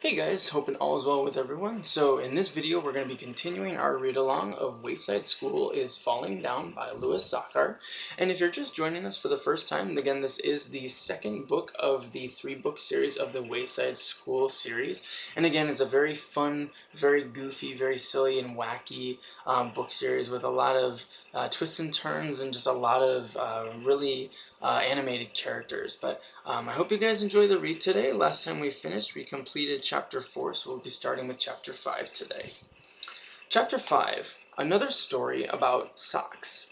Hey guys, hoping all is well with everyone. So in this video we're going to be continuing our read-along of Wayside School is Falling Down by Louis Sachar. And if you're just joining us for the first time, again this is the second book of the 3-book series of the Wayside School series. And again it's a very fun, very goofy, very silly and wacky book series with a lot of twists and turns and just a lot of really animated characters. But I hope you guys enjoy the read today. Last time we finished, we completed Chapter 4, so we'll be starting with Chapter 5 today. Chapter 5, another story about socks.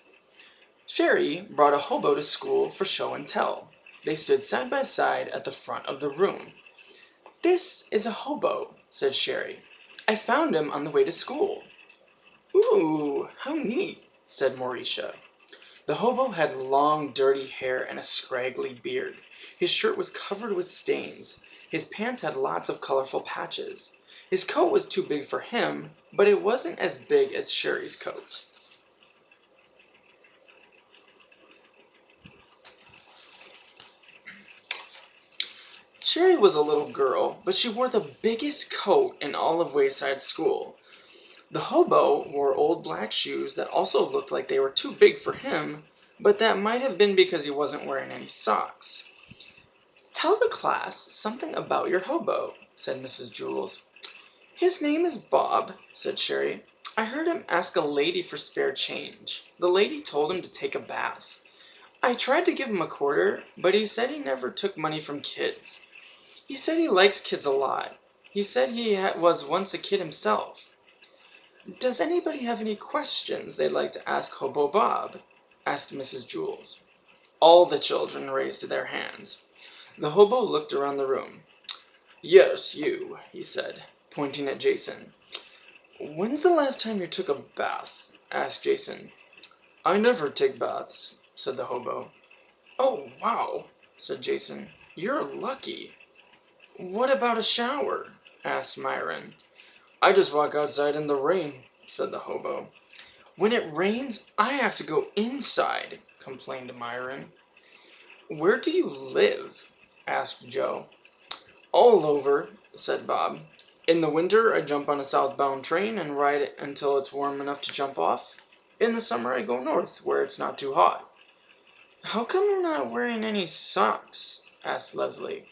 Sharie brought a hobo to school for show and tell. They stood side by side at the front of the room. "This is a hobo," said Sharie. "I found him on the way to school." "Ooh, how neat," said Mauricia. The hobo had long, dirty hair and a scraggly beard. His shirt was covered with stains. His pants had lots of colorful patches. His coat was too big for him, but it wasn't as big as Sharie's coat. Sharie was a little girl, but she wore the biggest coat in all of Wayside School. The hobo wore old black shoes that also looked like they were too big for him, but that might have been because he wasn't wearing any socks. "Tell the class something about your hobo," said Mrs. Jules. "His name is Bob," said Sharie. "I heard him ask a lady for spare change. The lady told him to take a bath. I tried to give him a quarter, but he said he never took money from kids. He said he likes kids a lot. He said he was once a kid himself." "Does anybody have any questions they'd like to ask Hobo Bob?" asked Mrs. Jules. All the children raised their hands. The hobo looked around the room. "Yes, you," he said, pointing at Jason. "When's the last time you took a bath?" asked Jason. "I never take baths," said the hobo. "Oh, wow," said Jason. "You're lucky." "What about a shower?" asked Myron. "I just walk outside in the rain," said the hobo. "When it rains, I have to go inside," complained Myron. "Where do you live?" asked Joe. "All over," said Bob. "In the winter I jump on a southbound train and ride it until it's warm enough to jump off. In the summer I go north, where it's not too hot." "How come you're not wearing any socks?" asked Leslie.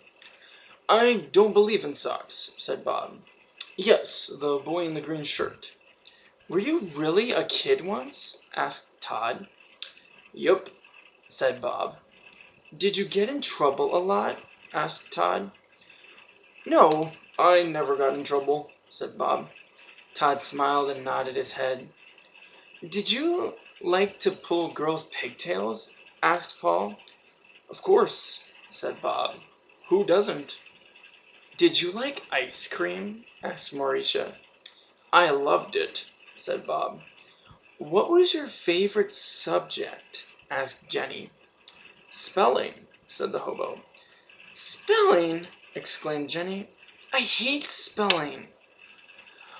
"I don't believe in socks," said Bob. "Yes, the boy in the green shirt." "Were you really a kid once?" asked Todd. "Yup," said Bob. "Did you get in trouble a lot?" asked Todd. "No, I never got in trouble," said Bob. Todd smiled and nodded his head. "Did you like to pull girls' pigtails?" asked Paul. "Of course," said Bob. "Who doesn't?" "Did you like ice cream?" asked Mauricia. "I loved it," said Bob. "What was your favorite subject?" asked Jenny. "Spelling," said the hobo. "Spelling!" exclaimed Jenny. "I hate spelling."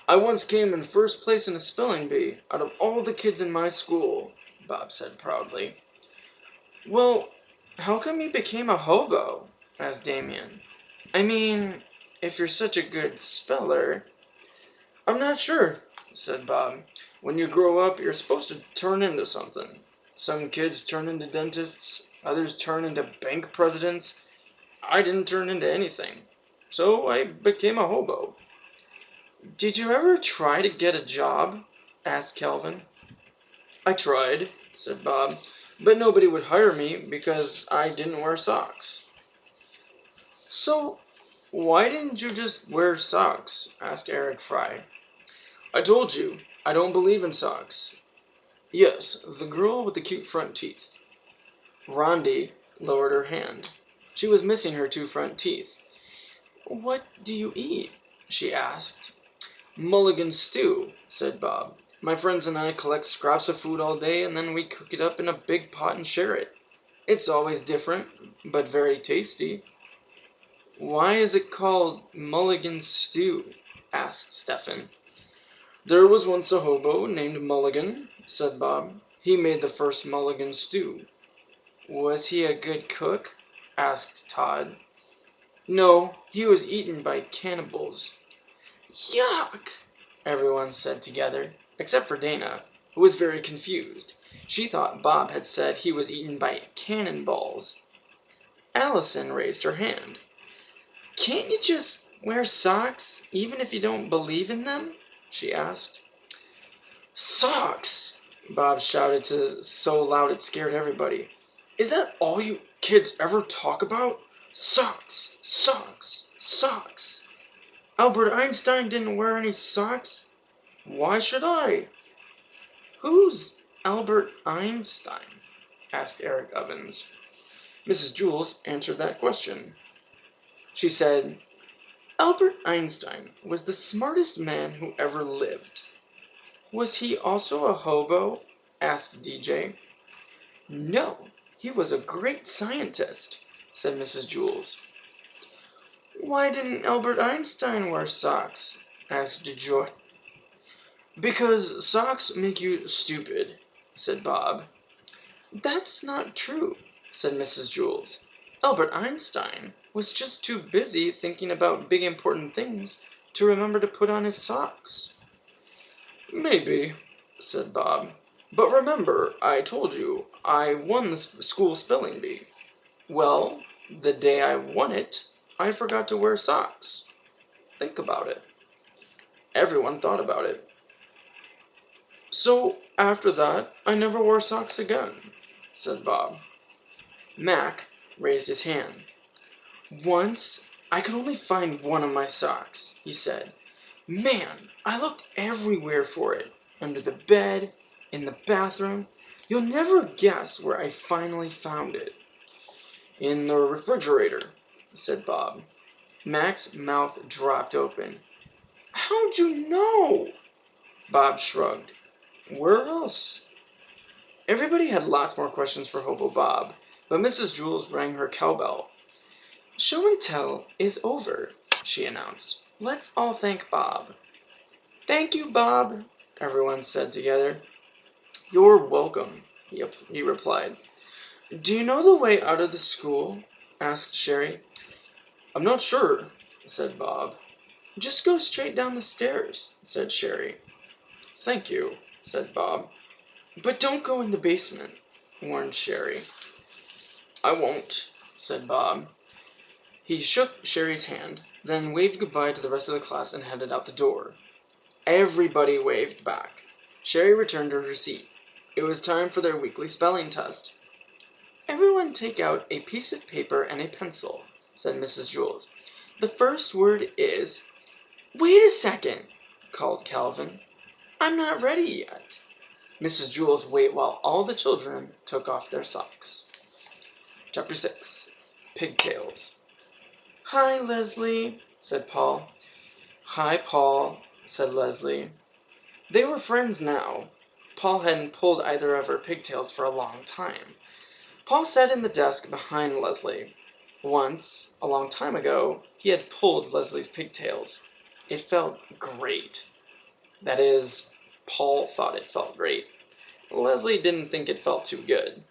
"I once came in first place in a spelling bee out of all the kids in my school," Bob said proudly. "Well, how come you became a hobo?" asked Damien. "I mean, if you're such a good speller." "I'm not sure," said Bob. "When you grow up, you're supposed to turn into something. Some kids turn into dentists, others turn into bank presidents. I didn't turn into anything, so I became a hobo." "Did you ever try to get a job?" asked Calvin. "I tried," said Bob, "but nobody would hire me because I didn't wear socks." "So why didn't you just wear socks?" asked Eric Fry. "I told you, I don't believe in socks." "Yes, the girl with the cute front teeth." Rondi lowered her hand. She was missing her 2 front teeth. "What do you eat?" she asked. "Mulligan stew," said Bob. "My friends and I collect scraps of food all day and then we cook it up in a big pot and share it. It's always different, but very tasty." "Why is it called Mulligan stew?" asked Stephen. "There was once a hobo named Mulligan," said Bob. "He made the first Mulligan stew." "Was he a good cook?" asked Todd. No, he was eaten by cannibals. Yuck! Everyone said together, except for Dana, who was very confused. She thought Bob had said he was eaten by cannonballs. Allison raised her hand. Can't you just wear socks, even if you don't believe in them? She asked. Socks! Bob shouted so loud it scared everybody. Is that all you kids ever talk about? Socks! Socks! Socks! Albert Einstein didn't wear any socks. Why should I? Who's Albert Einstein? Asked Eric Evans. Mrs. Jules answered that question. She said, Albert Einstein was the smartest man who ever lived. Was he also a hobo? Asked DJ. No, he was a great scientist, said Mrs. Jules. Why didn't Albert Einstein wear socks? Asked Joy. Because socks make you stupid, said Bob. That's not true, said Mrs. Jules. Albert Einstein was just too busy thinking about big important things to remember to put on his socks. Maybe, said Bob. But remember, I told you, I won the school spelling bee. Well, the day I won it, I forgot to wear socks. Think about it. Everyone thought about it. So, after that, I never wore socks again, said Bob. Mac raised his hand. Once, I could only find one of my socks, he said. Man, I looked everywhere for it. Under the bed, in the bathroom. You'll never guess where I finally found it. In the refrigerator, said Bob. Mac's mouth dropped open. How'd you know? Bob shrugged. Where else? Everybody had lots more questions for Hobo Bob, but Mrs. Jules rang her cowbell. Show and tell is over, she announced. Let's all thank Bob. Thank you, Bob, everyone said together. You're welcome, he replied. Do you know the way out of the school? Asked Sharie. I'm not sure, said Bob. Just go straight down the stairs, said Sharie. Thank you, said Bob. But don't go in the basement, warned Sharie. I won't, said Bob. He shook Sherry's hand, then waved goodbye to the rest of the class and headed out the door. Everybody waved back. Sharie returned to her seat. It was time for their weekly spelling test. Everyone take out a piece of paper and a pencil, said Mrs. Jules. The first word is... Wait a second, called Calvin. I'm not ready yet. Mrs. Jules waited while all the children took off their socks. Chapter 6. Pigtails. Hi, Leslie, said Paul. Hi, Paul, said Leslie. They were friends now. Paul hadn't pulled either of her pigtails for a long time. Paul sat in the desk behind Leslie. Once, a long time ago, he had pulled Leslie's pigtails. It felt great. That is, Paul thought it felt great. Leslie didn't think it felt too good.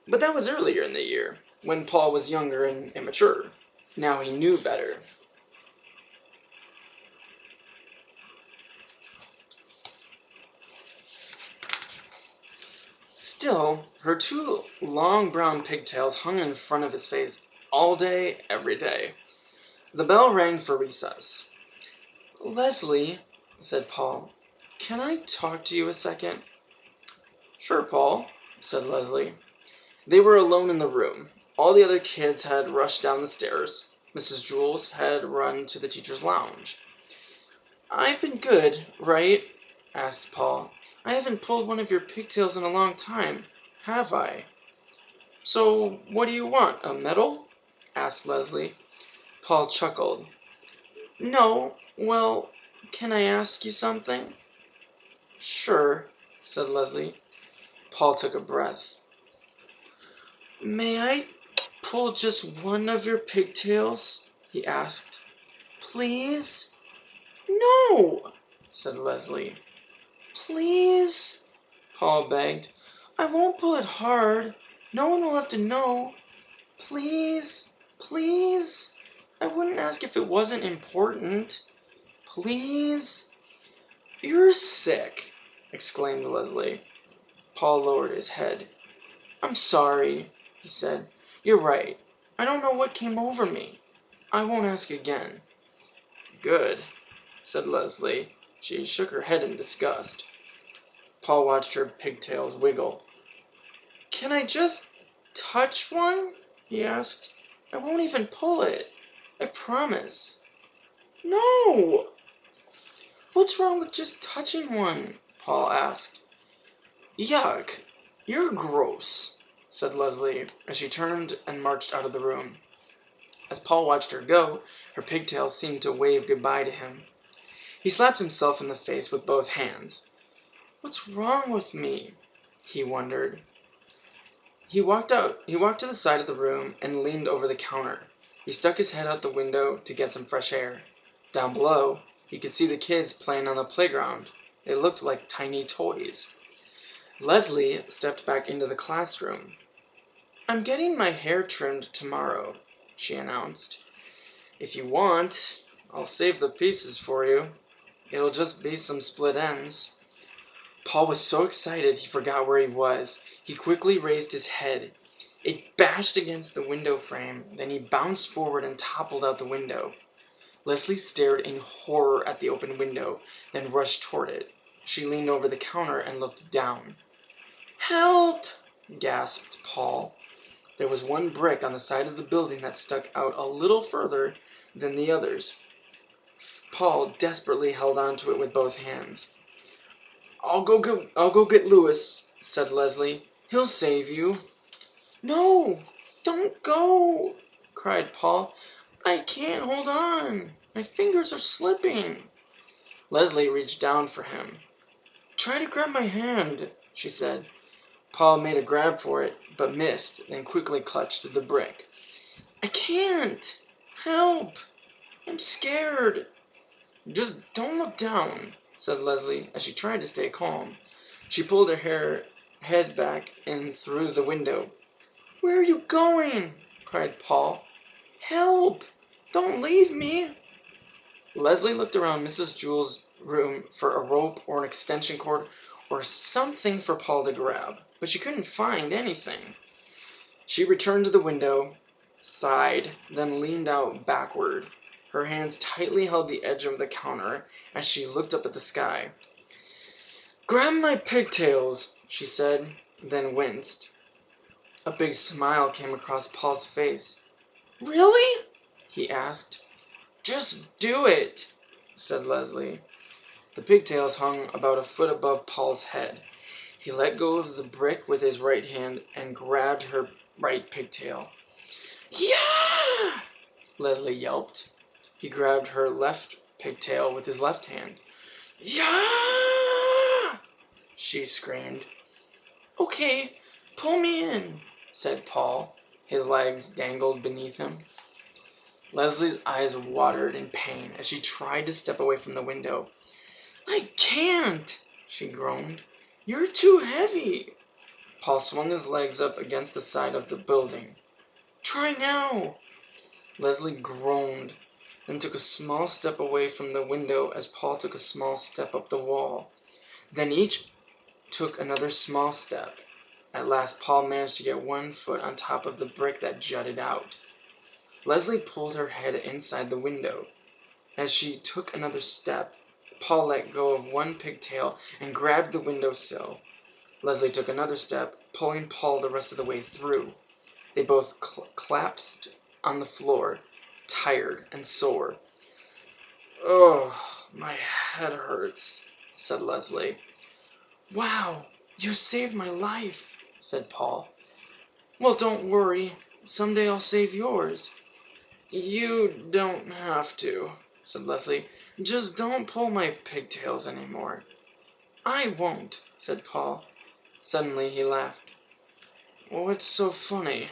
But that was earlier in the year, when Paul was younger and immature. Now he knew better. Still, her two long brown pigtails hung in front of his face all day, every day. The bell rang for recess. Leslie, said Paul, can I talk to you a second? Sure, Paul, said Leslie. They were alone in the room. All the other kids had rushed down the stairs. Mrs. Jules had run to the teacher's lounge. I've been good, right? Asked Paul. I haven't pulled one of your pigtails in a long time, have I? So, what do you want, a medal? Asked Leslie. Paul chuckled. No, well, can I ask you something? Sure, said Leslie. Paul took a breath. May I pull just one of your pigtails? He asked. Please? No, said Leslie. Please? Paul begged. I won't pull it hard. No one will have to know. Please? Please? I wouldn't ask if it wasn't important. Please? You're sick, exclaimed Leslie. Paul lowered his head. I'm sorry, he said. You're right. I don't know what came over me. I won't ask again. Good, said Leslie. She shook her head in disgust. Paul watched her pigtails wiggle. Can I just touch one? He asked. I won't even pull it. I promise. No! What's wrong with just touching one? Paul asked. Yuck! You're gross, said Leslie as she turned and marched out of the room. As Paul watched her go, her pigtails seemed to wave goodbye to him. He slapped himself in the face with both hands. What's wrong with me? He wondered. He walked to the side of the room and leaned over the counter. He stuck his head out the window to get some fresh air. Down below, he could see the kids playing on the playground. They looked like tiny toys. Leslie stepped back into the classroom. I'm getting my hair trimmed tomorrow, she announced. If you want, I'll save the pieces for you. It'll just be some split ends. Paul was so excited he forgot where he was. He quickly raised his head. It bashed against the window frame, then he bounced forward and toppled out the window. Leslie stared in horror at the open window, then rushed toward it. She leaned over the counter and looked down. Help! Gasped Paul. There was one brick on the side of the building that stuck out a little further than the others. Paul desperately held onto it with both hands. I'll go get Louis, said Leslie. He'll save you. No, don't go, cried Paul. I can't hold on. My fingers are slipping. Leslie reached down for him. Try to grab my hand, she said. Paul made a grab for it, but missed, then quickly clutched the brick. I can't. Help. I'm scared. Just don't look down, said Leslie as she tried to stay calm. She pulled her head back in through the window. Where are you going? Cried Paul. Help! Don't leave me! Leslie looked around Mrs. Jewell's room for a rope or an extension cord or something for Paul to grab, but she couldn't find anything. She returned to the window, sighed, then leaned out backward. Her hands tightly held the edge of the counter as she looked up at the sky. Grab my pigtails, she said, then winced. A big smile came across Paul's face. Really? He asked. Just do it, said Leslie. The pigtails hung about a foot above Paul's head. He let go of the brick with his right hand and grabbed her right pigtail. Yeah! Leslie yelped. He grabbed her left pigtail with his left hand. Yeah! She screamed. Okay, pull me in, said Paul. His legs dangled beneath him. Leslie's eyes watered in pain as she tried to step away from the window. I can't, she groaned. You're too heavy. Paul swung his legs up against the side of the building. Try now. Leslie groaned, then took a small step away from the window as Paul took a small step up the wall. Then each took another small step. At last, Paul managed to get one foot on top of the brick that jutted out. Leslie pulled her head inside the window. As she took another step, Paul let go of one pigtail and grabbed the windowsill. Leslie took another step, pulling Paul the rest of the way through. They both collapsed on the floor, tired and sore. Oh, my head hurts, said Leslie. Wow, you saved my life, said Paul. Well, don't worry. Someday I'll save yours. You don't have to, said Leslie. Just don't pull my pigtails anymore. I won't, said Paul. Suddenly he laughed. What's so funny?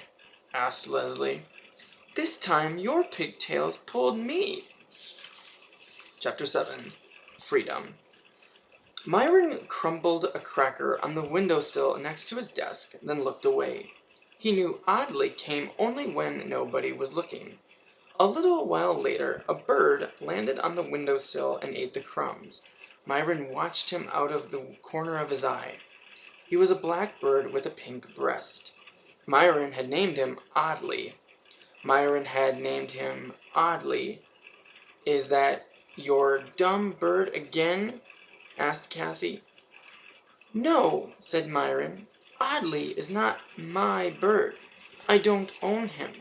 Asked Leslie. This time your pigtails pulled me. Chapter 7. Freedom. Myron crumbled a cracker on the windowsill next to his desk, then looked away. He knew oddly came only when nobody was looking. A little while later, a bird landed on the windowsill and ate the crumbs. Myron watched him out of the corner of his eye. He was a black bird with a pink breast. Myron had named him Oddly. Is that your dumb bird again? Asked Kathy. No, said Myron. Oddly is not my bird. I don't own him.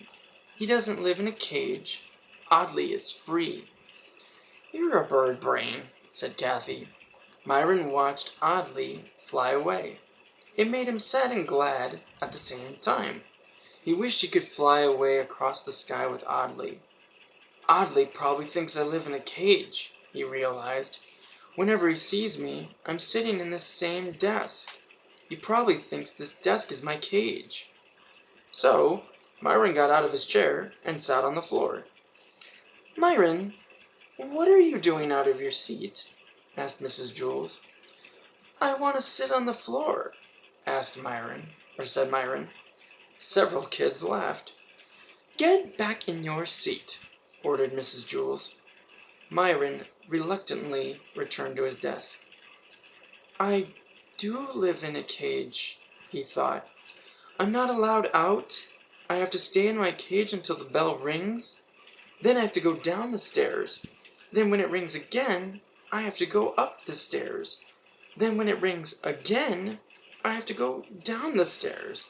He doesn't live in a cage. Oddly is free. You're a bird brain, said Kathy. Myron watched Oddly fly away. It made him sad and glad at the same time. He wished he could fly away across the sky with Oddly. Oddly probably thinks I live in a cage, he realized. Whenever he sees me, I'm sitting in this same desk. He probably thinks this desk is my cage. So, Myron got out of his chair and sat on the floor. Myron, what are you doing out of your seat? Asked Mrs. Jules. I want to sit on the floor, said Myron. Several kids laughed. Get back in your seat, ordered Mrs. Jules. Myron reluctantly returned to his desk. I do live in a cage, he thought. I'm not allowed out. I have to stay in my cage until the bell rings. Then I have to go down the stairs. Then when it rings again, I have to go up the stairs. Then when it rings again, I have to go down the stairs.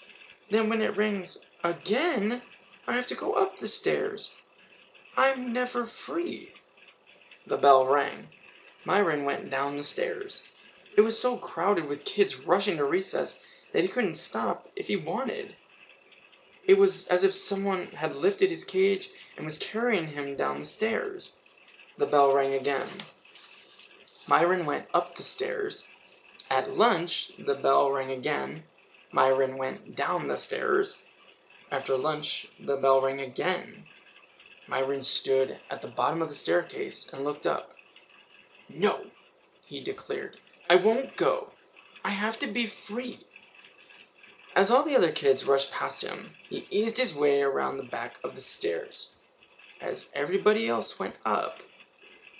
Then when it rings again, I have to go up the stairs. I'm never free. The bell rang. Myron went down the stairs. It was so crowded with kids rushing to recess that he couldn't stop if he wanted. It was as if someone had lifted his cage and was carrying him down the stairs. The bell rang again. Myron went up the stairs. At lunch, the bell rang again. Myron went down the stairs. After lunch, the bell rang again. Myron stood at the bottom of the staircase and looked up. No, he declared. I won't go. I have to be free. As all the other kids rushed past him, he eased his way around the back of the stairs. As everybody else went up,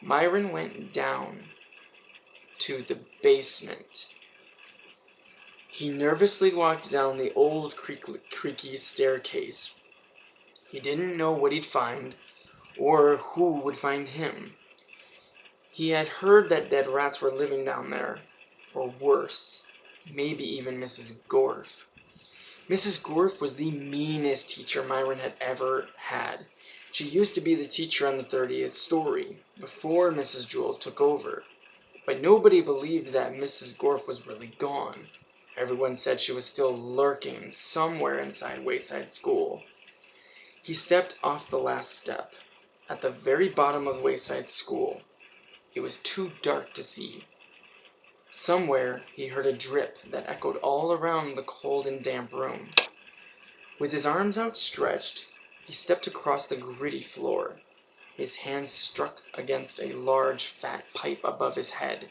Myron went down to the basement. He nervously walked down the old creaky staircase. He didn't know what he'd find, or who would find him. He had heard that dead rats were living down there, or worse, maybe even Mrs. Gorf. Mrs. Gorf was the meanest teacher Myron had ever had. She used to be the teacher on the 30th story, before Mrs. Jules took over. But nobody believed that Mrs. Gorf was really gone. Everyone said she was still lurking somewhere inside Wayside School. He stepped off the last step, at the very bottom of Wayside School. It was too dark to see. Somewhere he heard a drip that echoed all around the cold and damp room. With his arms outstretched, he stepped across the gritty floor. His hands struck against a large, fat pipe above his head.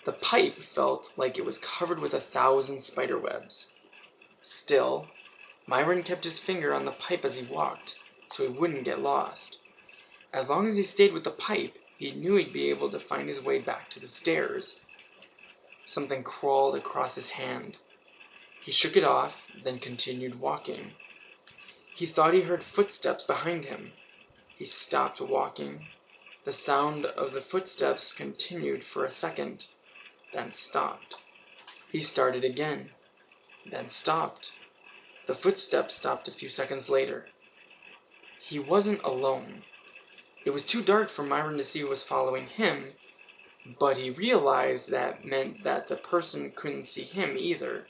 The pipe felt like it was covered with 1,000 spider webs. Still, Myron kept his finger on the pipe as he walked, so he wouldn't get lost. As long as he stayed with the pipe, he knew he'd be able to find his way back to the stairs. Something crawled across his hand. He shook it off, then continued walking. He thought he heard footsteps behind him. He stopped walking. The sound of the footsteps continued for a second, then stopped. He started again, then stopped. The footsteps stopped a few seconds later. He wasn't alone. It was too dark for Myron to see who was following him, but he realized that meant that the person couldn't see him either.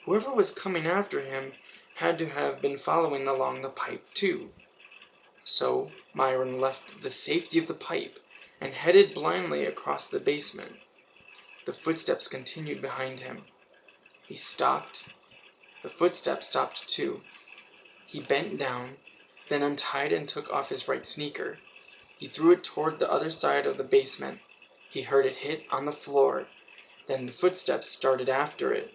Whoever was coming after him had to have been following along the pipe too. So Myron left the safety of the pipe and headed blindly across the basement. The footsteps continued behind him. He stopped. The footsteps stopped too. He bent down, then untied and took off his right sneaker. He threw it toward the other side of the basement. He heard it hit on the floor. Then the footsteps started after it.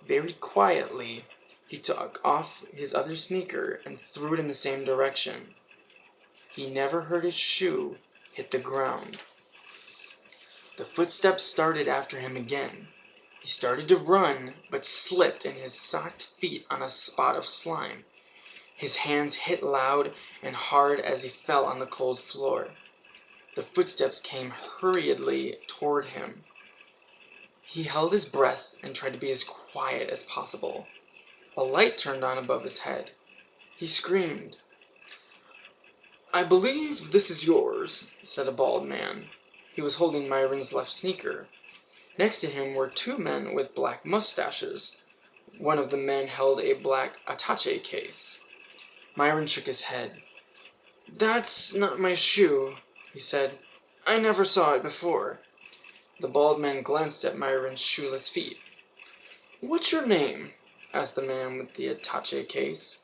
Very quietly, He took off his other sneaker and threw it in the same direction. He never heard his shoe hit the ground. The footsteps started after him again. He started to run, but slipped in his socked feet on a spot of slime. His hands hit loud and hard as he fell on the cold floor. The footsteps came hurriedly toward him. He held his breath and tried to be as quiet as possible. A light turned on above his head. He screamed. "I believe this is yours," said a bald man. He was holding Myron's left sneaker. Next to him were two men with black mustaches. One of the men held a black attaché case. Myron shook his head. "That's not my shoe," he said. "I never saw it before." The bald man glanced at Myron's shoeless feet. "What's your name?" asked the man with the attaché case.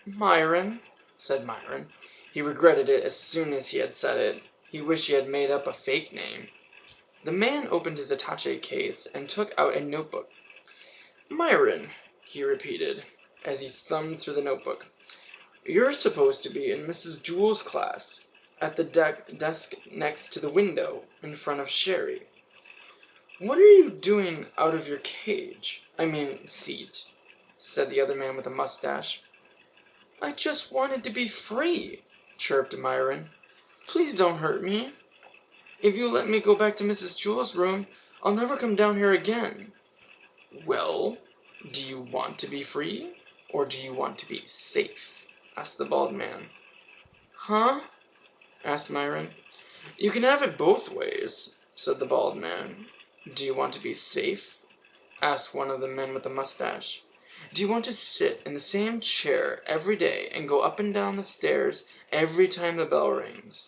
"Myron," said Myron. He regretted it as soon as he had said it. He wished he had made up a fake name. The man opened his attaché case and took out a notebook. "Myron," he repeated, as he thumbed through the notebook. "You're supposed to be in Mrs. Jewell's class, at the desk next to the window, in front of Sharie. What are you doing out of your cage? Seat," said the other man with a mustache. "I just wanted to be free," chirped Myron. "Please don't hurt me. If you let me go back to Mrs. Jewell's room, I'll never come down here again." "Well, do you want to be free, or do you want to be safe?" asked the bald man. "Huh?" asked Myron. "You can have it both ways," said the bald man. "Do you want to be safe?" asked one of the men with the mustache. "Do you want to sit in the same chair every day and go up and down the stairs every time the bell rings?"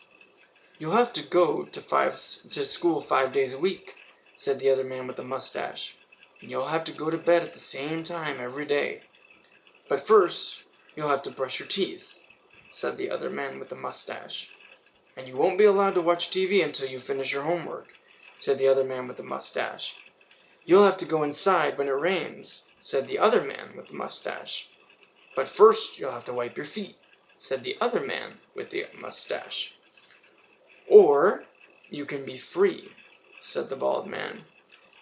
"You'll have to go to school 5 days a week," said the other man with the mustache. "And you'll have to go to bed at the same time every day. But first, you'll have to brush your teeth," said the other man with the mustache. "And you won't be allowed to watch TV until you finish your homework," said the other man with the mustache. "You'll have to go inside when it rains," said the other man with the mustache. "But first you'll have to wipe your feet," said the other man with the mustache. "Or you can be free," said the bald man.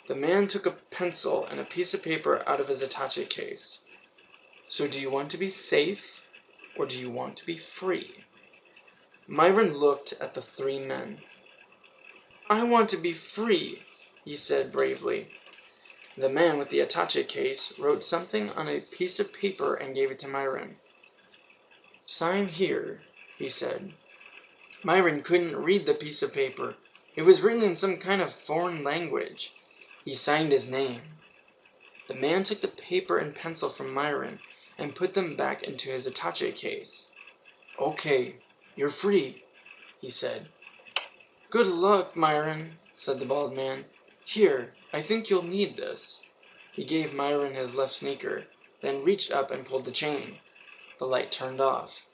The man took a pencil and a piece of paper out of his attaché case. "So do you want to be safe, or do you want to be free?" Myron looked at the three men. "I want to be free," he said bravely. The man with the attaché case wrote something on a piece of paper and gave it to Myron. "Sign here," he said. Myron couldn't read the piece of paper. It was written in some kind of foreign language. He signed his name. The man took the paper and pencil from Myron and put them back into his attaché case. "Okay, you're free," he said. "Good luck, Myron," said the bald man. "Here, I think you'll need this." He gave Myron his left sneaker, then reached up and pulled the chain. The light turned off.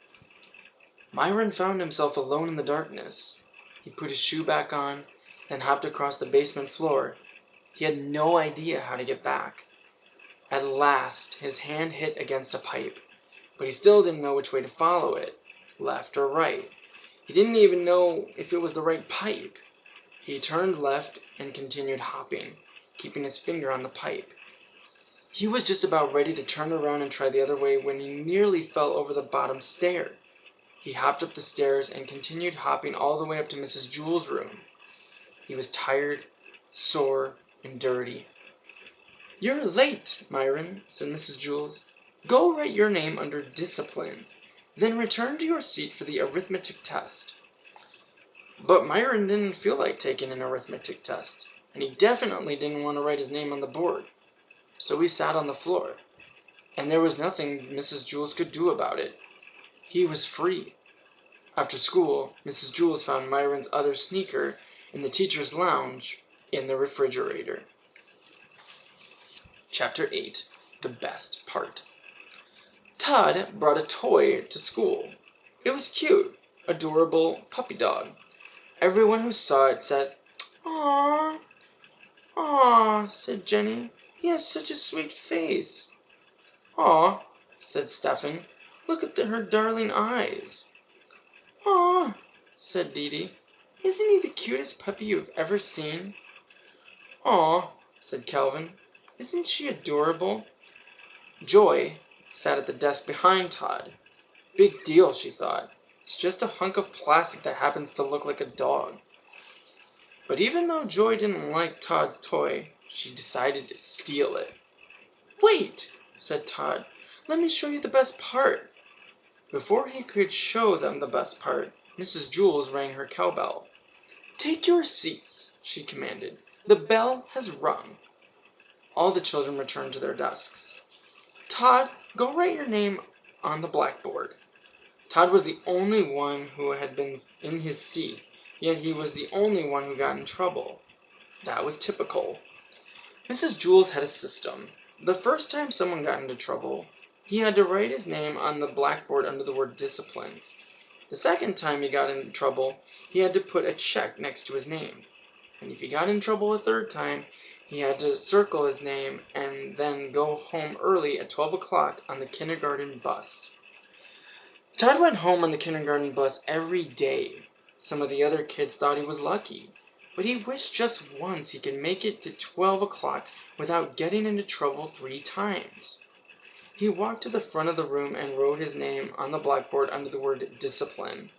Myron found himself alone in the darkness. He put his shoe back on, then hopped across the basement floor. He had no idea how to get back. At last his hand hit against a pipe, but he still didn't know which way to follow it, left or right. He didn't even know if it was the right pipe. He turned left and continued hopping, keeping his finger on the pipe. He was just about ready to turn around and try the other way when he nearly fell over the bottom stair. He hopped up the stairs and continued hopping all the way up to Mrs. Jewell's room. He was tired, sore, and dirty. "You're late, Myron," said Mrs. Jewell. "Go write your name under discipline. Then return to your seat for the arithmetic test." But Myron didn't feel like taking an arithmetic test, and he definitely didn't want to write his name on the board. So he sat on the floor, and there was nothing Mrs. Jewell could do about it. He was free. After school, Mrs. Jewell found Myron's other sneaker in the teacher's lounge in the refrigerator. Chapter 8. The Best Part. Todd brought a toy to school. It was cute, adorable puppy dog. Everyone who saw it said, "Aww, aww," said Jenny. "He has such a sweet face." "Aw," said Stefan. "Look at her darling eyes." "Aw," said Dee Dee. "Isn't he the cutest puppy you've ever seen?" "Aw," said Calvin. "Isn't she adorable?" Joy sat at the desk behind Todd. Big deal, she thought. It's just a hunk of plastic that happens to look like a dog. But even though Joy didn't like Todd's toy, she decided to steal it. "Wait," said Todd. "Let me show you the best part." Before he could show them the best part, Mrs. Jules rang her cowbell. "Take your seats," she commanded. "The bell has rung." All the children returned to their desks. "Todd, go write your name on the blackboard." Todd was the only one who had been in his seat, yet he was the only one who got in trouble. That was typical. Mrs. Jules had a system. The first time someone got into trouble, he had to write his name on the blackboard under the word discipline. The second time he got into trouble, he had to put a check next to his name. And if he got in trouble a third time, he had to circle his name and then go home early at 12 o'clock on the kindergarten bus. Todd went home on the kindergarten bus every day. Some of the other kids thought he was lucky, but he wished just once he could make it to 12 o'clock without getting into trouble 3 times. He walked to the front of the room and wrote his name on the blackboard under the word discipline.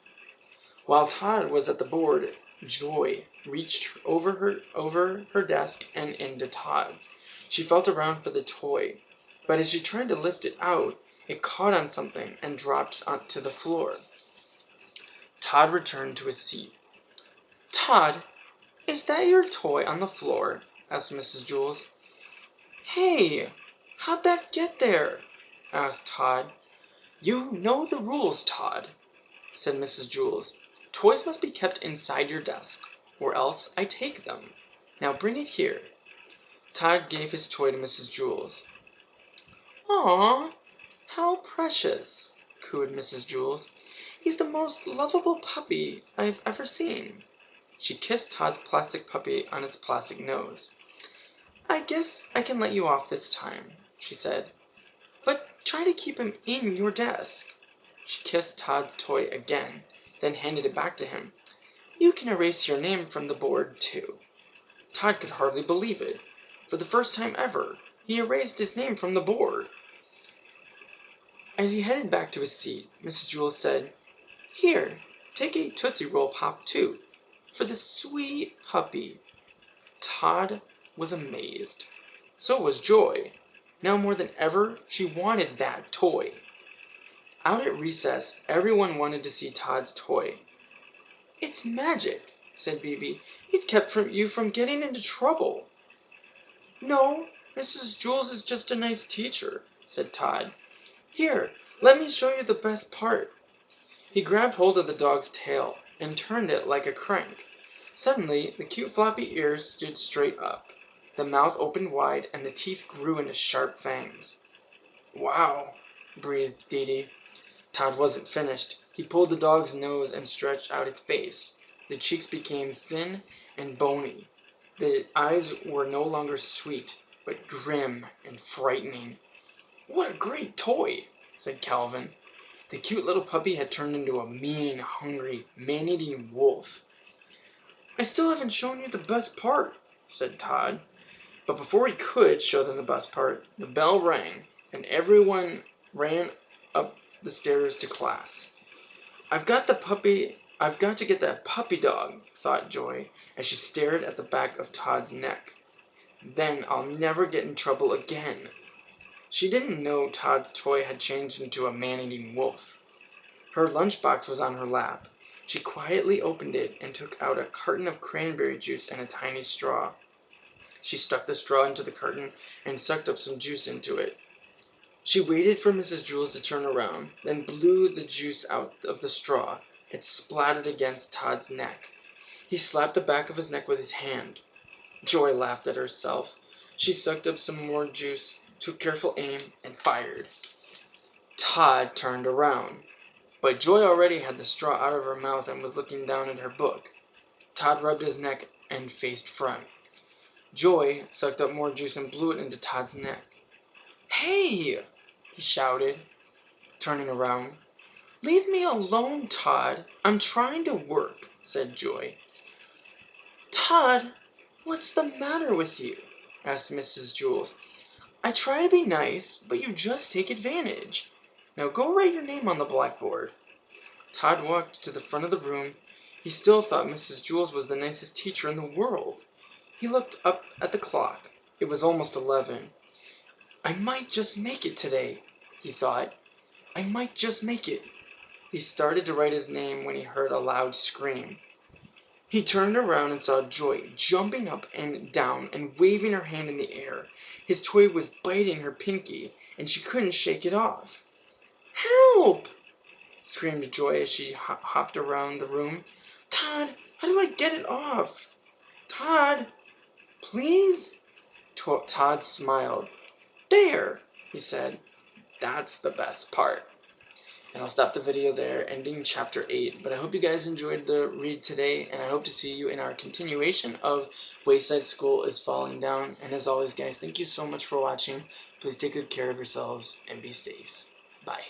While Todd was at the board, Joy reached over her desk and into Todd's. She felt around for the toy, but as she tried to lift it out, it caught on something and dropped onto the floor. Todd returned to his seat. "Todd, is that your toy on the floor?" asked Mrs. Jules. "Hey, how'd that get there?" asked Todd. "You know the rules, Todd," said Mrs. Jules. "Toys must be kept inside your desk, or else I take them. Now bring it here." Todd gave his toy to Mrs. Jules. "Aw, how precious," cooed Mrs. Jules. "He's the most lovable puppy I've ever seen." She kissed Todd's plastic puppy on its plastic nose. "I guess I can let you off this time," she said. "But try to keep him in your desk." She kissed Todd's toy again, then handed it back to him. "You can erase your name from the board, too." Todd could hardly believe it. For the first time ever, he erased his name from the board. As he headed back to his seat, Mrs. Jules said, "Here, take a Tootsie Roll Pop, too, for the sweet puppy." Todd was amazed. So was Joy. Now more than ever, she wanted that toy. Out at recess, everyone wanted to see Todd's toy. "It's magic," said Bibi. "It kept you from getting into trouble." "No, Mrs. Jules is just a nice teacher," said Todd. "Here, let me show you the best part." He grabbed hold of the dog's tail and turned it like a crank. Suddenly, the cute floppy ears stood straight up. The mouth opened wide and the teeth grew into sharp fangs. "Wow," breathed Dee Dee. Todd wasn't finished. He pulled the dog's nose and stretched out its face. The cheeks became thin and bony. The eyes were no longer sweet, but grim and frightening. "What a great toy," said Calvin. The cute little puppy had turned into a mean, hungry, man-eating wolf. "I still haven't shown you the best part," said Todd. But before he could show them the best part, the bell rang, and everyone ran up the stairs to class. I've got to get that puppy dog," thought Joy, as she stared at the back of Todd's neck. "Then I'll never get in trouble again." She didn't know Todd's toy had changed into a man-eating wolf. Her lunchbox was on her lap. She quietly opened it and took out a carton of cranberry juice and a tiny straw. She stuck the straw into the carton and sucked up some juice into it. She waited for Mrs. Jules to turn around, then blew the juice out of the straw. It splattered against Todd's neck. He slapped the back of his neck with his hand. Joy laughed at herself. She sucked up some more juice, took careful aim, and fired. Todd turned around, but Joy already had the straw out of her mouth and was looking down at her book. Todd rubbed his neck and faced front. Joy sucked up more juice and blew it into Todd's neck. "Hey!" he shouted, turning around. "Leave me alone, Todd. I'm trying to work," said Joy. "Todd, what's the matter with you?" asked Mrs. Jules. "I try to be nice, but you just take advantage. Now go write your name on the blackboard." Todd walked to the front of the room. He still thought Mrs. Jules was the nicest teacher in the world. He looked up at the clock. It was almost 11. "I might just make it today," he thought. "I might just make it." He started to write his name when he heard a loud scream. He turned around and saw Joy jumping up and down and waving her hand in the air. His toy was biting her pinky, and she couldn't shake it off. "Help!" screamed Joy as she hopped around the room. "Todd, how do I get it off? Todd, please?" Todd smiled. "There," he said. "That's the best part." And I'll stop the video there, ending chapter 8. But I hope you guys enjoyed the read today, and I hope to see you in our continuation of Wayside School is Falling Down. And as always, guys, thank you so much for watching. Please take good care of yourselves and be safe. Bye.